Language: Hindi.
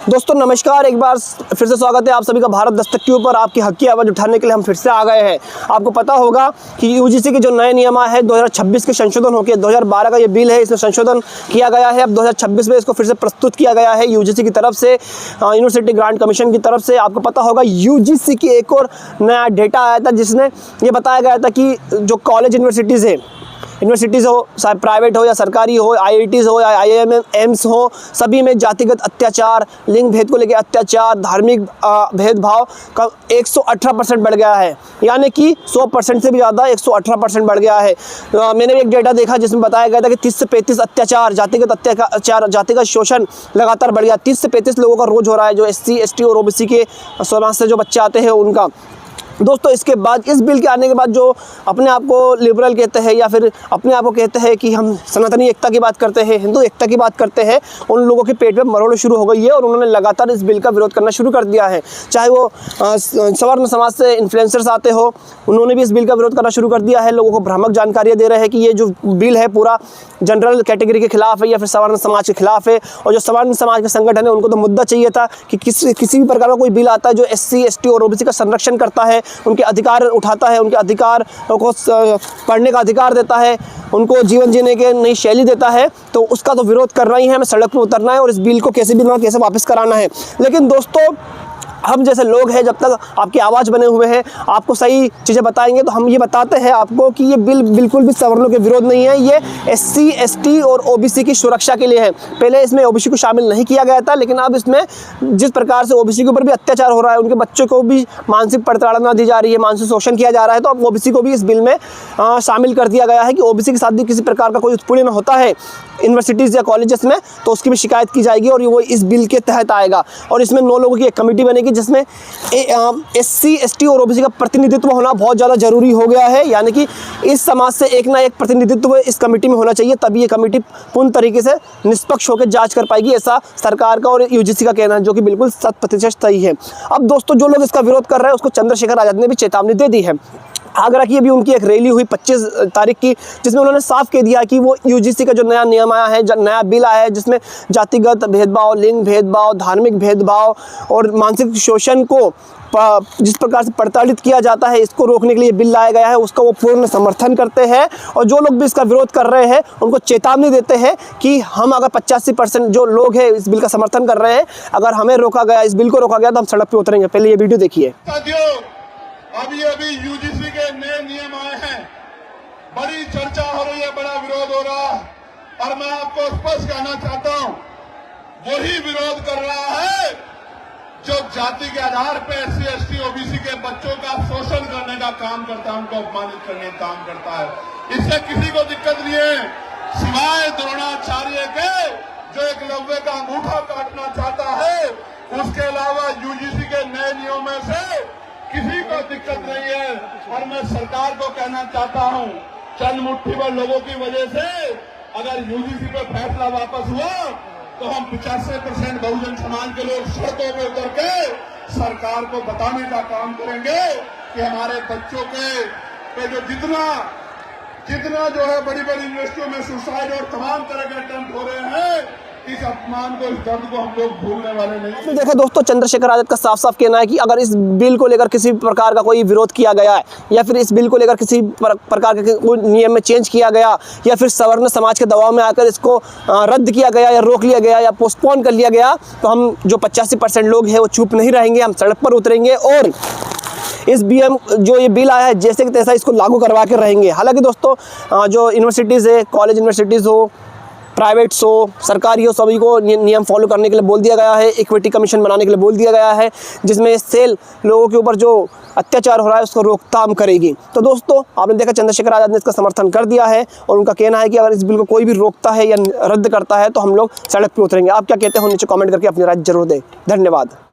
दोस्तों नमस्कार, एक बार फिर से स्वागत है आप सभी का भारत दस्तक के ऊपर। आपकी हक की आवाज़ उठाने के लिए हम फिर से आ गए हैं। आपको पता होगा कि यूजीसी के जो नए नियम आए हैं 2026 के संशोधन होकर 2012 का ये बिल है, इसमें संशोधन किया गया है। अब 2026 में इसको फिर से प्रस्तुत किया गया है यूजीसी की तरफ से, यूनिवर्सिटी ग्रांट कमीशन की तरफ से। आपको पता होगा यूजीसी की एक और नया डेटा आया था जिसमें ये बताया गया था कि जो कॉलेज यूनिवर्सिटीज़ है, यूनिवर्सिटीज़ हो चाहे प्राइवेट हो या सरकारी हो, आईआईटीज़ हो या आईआईएम्स हो, सभी में जातिगत अत्याचार, लिंग भेद को लेकर अत्याचार, धार्मिक भेदभाव का 118% बढ़ गया है। यानी कि 100% से भी ज़्यादा 118% बढ़ गया है। मैंने भी एक डेटा देखा जिसमें बताया गया था कि 30 से 35 अत्याचार, जातिगत अत्याचार, जातिगत शोषण लगातार बढ़ गया। 30 से 35 लोगों का रोज़ हो रहा है, जो SC ST और OBC के समाज से जो बच्चे आते हैं उनका। दोस्तों इसके बाद, इस बिल के आने के बाद, जो अपने आप को लिबरल कहते हैं या फिर अपने आप को कहते हैं कि हम सनातनी एकता की बात करते हैं, हिंदू एकता की बात करते हैं, उन लोगों के पेट में मरोड़ शुरू हो गई है और उन्होंने लगातार इस बिल का विरोध करना शुरू कर दिया है। चाहे वो सवर्ण समाज से इन्फ्लुएंसर्स आते हो, उन्होंने भी इस बिल का विरोध करना शुरू कर दिया है। लोगों को भ्रामक जानकारियाँ दे रहे हैं कि ये जो बिल है पूरा जनरल कैटेगरी के खिलाफ है या फिर सवर्ण समाज के खिलाफ है। और जो सवर्ण समाज के संगठन है उनको तो मुद्दा चाहिए था कि किसी भी प्रकार का कोई बिल आता है जो SC ST और OBC का संरक्षण करता है, उनके अधिकार उठाता है, उनके अधिकार को पढ़ने का अधिकार देता है, उनको जीवन जीने के नई शैली देता है, तो उसका तो विरोध करना ही है, हमें सड़क पर उतरना है और इस बिल को कैसे भी ना कैसे वापस कराना है। लेकिन दोस्तों हम जैसे लोग हैं, जब तक आपकी आवाज़ बने हुए हैं, आपको सही चीज़ें बताएंगे, तो हम ये बताते हैं आपको कि ये बिल बिल्कुल भी सवर्णों के विरोध नहीं है। ये SC ST और OBC की सुरक्षा के लिए है। पहले इसमें OBC को शामिल नहीं किया गया था, लेकिन अब इसमें जिस प्रकार से OBC के ऊपर भी अत्याचार हो रहा है, उनके बच्चों को भी मानसिक प्रताड़ना दी जा रही है, मानसिक शोषण किया जा रहा है, तो अब OBC को भी इस बिल में शामिल कर दिया गया है कि OBC के साथ भी किसी प्रकार का कोई उत्पीड़न होता है यूनिवर्सिटीज़ या कॉलेजेस में तो उसकी भी शिकायत की जाएगी और वो इस बिल के तहत आएगा। और इसमें 9 लोगों की एक कमेटी बनेगी जिसमें SC ST और OBC का प्रतिनिधित्व होना बहुत ज़्यादा ज़रूरी हो गया है। यानी कि इस समाज से एक ना एक प्रतिनिधित्व इस कमेटी में होना चाहिए, तभी ये कमेटी पूर्ण तरीके से निष्पक्ष होकर जांच कर पाएगी, ऐसा सरकार का और यूजीसी का कहना है, जो कि बिल्कुल 100% सही है। अब दोस्तों जो लोग इसका विरोध कर रहे हैं उसको चंद्रशेखर आज़ाद ने भी चेतावनी दे दी है। आगरा की अभी उनकी एक रैली हुई 25 तारीख की, जिसमें उन्होंने साफ कह दिया कि वो यूजीसी का जो नया नियम आया है, नया बिल आया है, जिसमें जातिगत भेदभाव, लिंग भेदभाव, धार्मिक भेदभाव और मानसिक शोषण को जिस प्रकार से प्रताड़ित किया जाता है, इसको रोकने के लिए बिल लाया गया है, उसका वो पूर्ण समर्थन करते हैं। और जो लोग भी इसका विरोध कर रहे हैं उनको चेतावनी देते हैं कि हम अगर 85% जो लोग हैं इस बिल का समर्थन कर रहे हैं, अगर हमें रोका गया, इस बिल को रोका गया, तो हम सड़क पर उतरेंगे। पहले ये वीडियो देखिए। अभी यूजीसी के नए नियम आए हैं, बड़ी चर्चा हो रही है, बड़ा विरोध हो रहा है, और मैं आपको स्पष्ट कहना चाहता हूं, वही विरोध कर रहा है जो जाति के आधार पर SC ST OBC के बच्चों का शोषण करने का काम करता है, उनको अपमानित करने का काम करता है। इससे किसी को दिक्कत नहीं है, सिवाय द्रोणाचार्य के जो एकलव्य का अंगूठा काटना चाहता है। उसके अलावा यूजीसी के नए नियमों से किसी को दिक्कत नहीं है। और मैं सरकार को कहना चाहता हूं, चंद मुट्ठी भर लोगों की वजह से अगर यूजीसी पे फैसला वापस हुआ तो हम 85% बहुजन समाज के लोग सड़कों पे उतर के सरकार को बताने का काम करेंगे कि हमारे बच्चों के जो जितना जो है बड़ी बड़ी यूनिवर्सिटियों में सुसाइड और तमाम तरह के अटेम्प्ट हो रहे हैं, इस अपमान को, इस दर्द को हम लोग भूलने वाले नहीं। देखिए दोस्तों, चंद्रशेखर आजाद का साफ साफ कहना है कि अगर इस बिल को लेकर किसी प्रकार का कोई विरोध किया गया है या फिर इस बिल को लेकर किसी प्रकार के कोई नियम में चेंज किया गया या फिर सवर्ण समाज के दबाव में आकर इसको रद्द किया गया या रोक लिया गया या पोस्टपोन कर लिया गया, तो हम जो 85% लोग हैं वो चुप नहीं रहेंगे, हम सड़क पर उतरेंगे और इस जो ये बिल आया है जैसे कि तैसा इसको लागू करवा के रहेंगे। हालांकि दोस्तों जो यूनिवर्सिटीज़ है, कॉलेज यूनिवर्सिटीज़ हो, प्राइवेट्स हो, सरकारी हो, सभी को नियम फॉलो करने के लिए बोल दिया गया है। इक्विटी कमीशन बनाने के लिए बोल दिया गया है, जिसमें सेल लोगों के ऊपर जो अत्याचार हो रहा है उसको रोकथाम करेगी। तो दोस्तों आपने देखा चंद्रशेखर आज़ाद ने इसका समर्थन कर दिया है और उनका कहना है कि अगर इस बिल को कोई भी रोकता है या रद्द करता है तो हम लोग सड़क पर उतरेंगे। आप क्या कहते हो नीचे कमेंट करके अपनी राय जरूर दें। धन्यवाद।